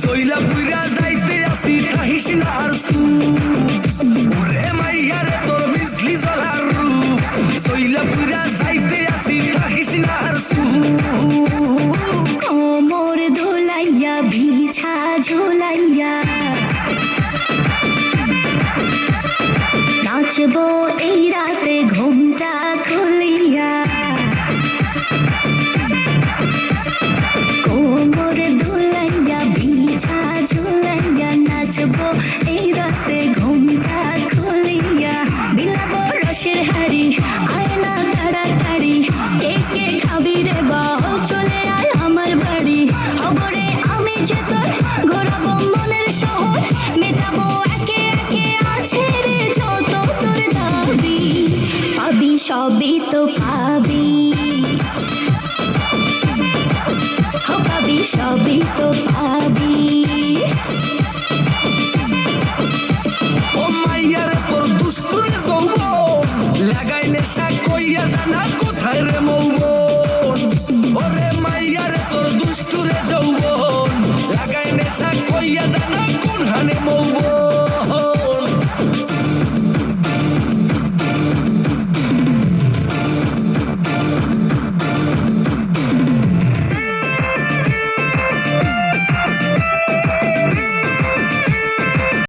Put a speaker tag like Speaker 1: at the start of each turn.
Speaker 1: জইলা পুইরা যাইতে আসি কাহিস না আর সু ওরে মাইয়া রে তোর বিজলি জ্বলার রূপ জইলা পুইরা যাইতে আসি কাহিস না আর সু
Speaker 2: কোমর দোলাইয়া বিছা ঝোলাইয়া নাচবো এই রাতে ঘুমটা খুলিয়া কোমর দোলাইয়া বিছা ঝোলাইয়া নাচবো এই রাতে ঘুমটা খুলিয়া বিলাবো রসের হাড়ি আয়না তাড়াতাড়ি কে কে খাবি রে বল চলে আয় আমার বাড়ি খবরে আমি যে তোর ঘোরাবো মনের শহর মেটাবো একে একে আছে রে যত তোর দাবি পাবি সবই তো পাবি পাবি সবই তো পাবি
Speaker 1: ও মাইয়া রে তোর দুষ্টুরে যৌবন লাগাই নেশা কইয়া জানা কোথায় রে মৌবন ওরে মাইয়া রে তোর দুষ্টুরে যৌবন লাগাই নেশা কইয়া জানা কোন হানে মৌবন